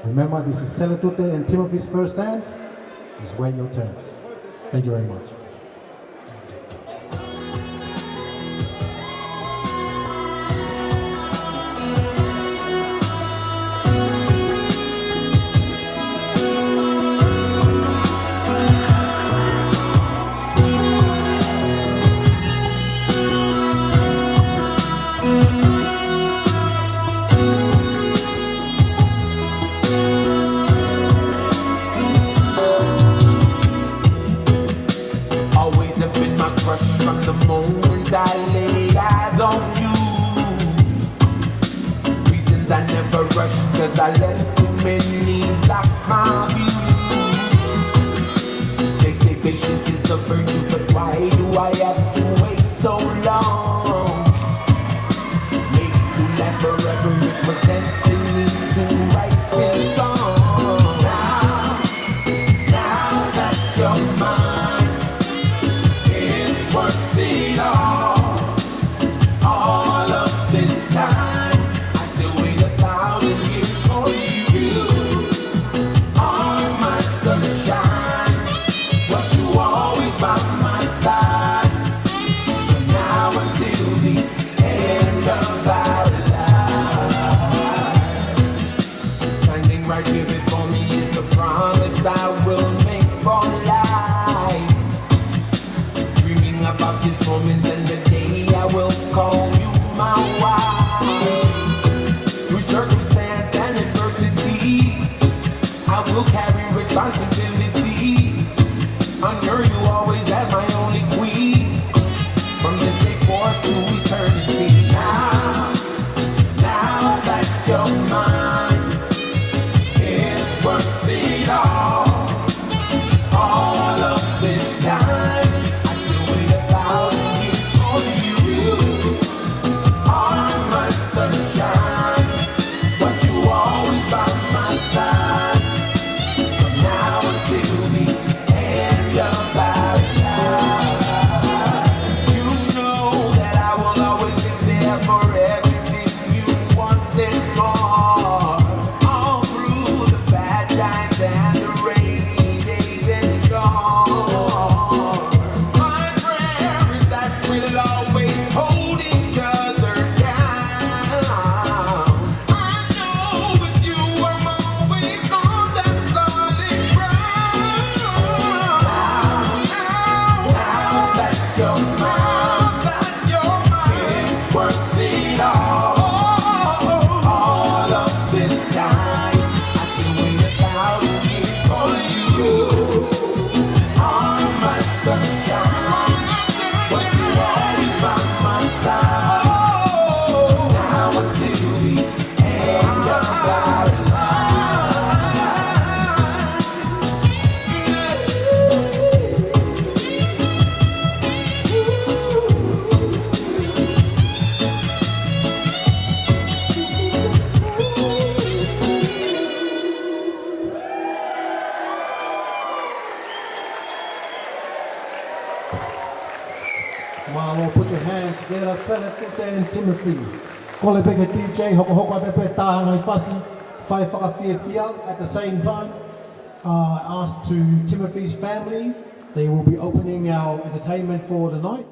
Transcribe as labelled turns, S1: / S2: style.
S1: Remember, this is Seletute and Timothy's first dance. Just wait your turn. Thank you very much.
S2: From the moment I laid eyes on you, reasons I never rush, cause I let too many block my view. They say patience is a virtue, but why do I have to wait so long? Maybe to last forever, it was destiny to write this song. Now that you're mine, worth it all of this time. I still wait 1,000 years for you. You are my sunshine, but you always by my side. From now until the end of our life, standing right here before me is the promise I will make for life. About this moment and the day I will call you my wife. Through circumstance and adversity, I will carry responsibility. Under you always as my only queen, from this day forth to eternity. Now that you're mine, it's worth it all of this time. Sunshine, but you always by my side. From now until the end of our life, you know that I will always be there for everything you want and more. All through the bad times and the rainy days and storms. My prayer is that we'll always hold each other down.
S1: Malo, put your hands together, Seletute and Timothy. Kole peke DJ, hoko pepe tahangai fasi, whai whakawhiawhia. At the same time, asked to Timothy's family, they will be opening our entertainment for the night.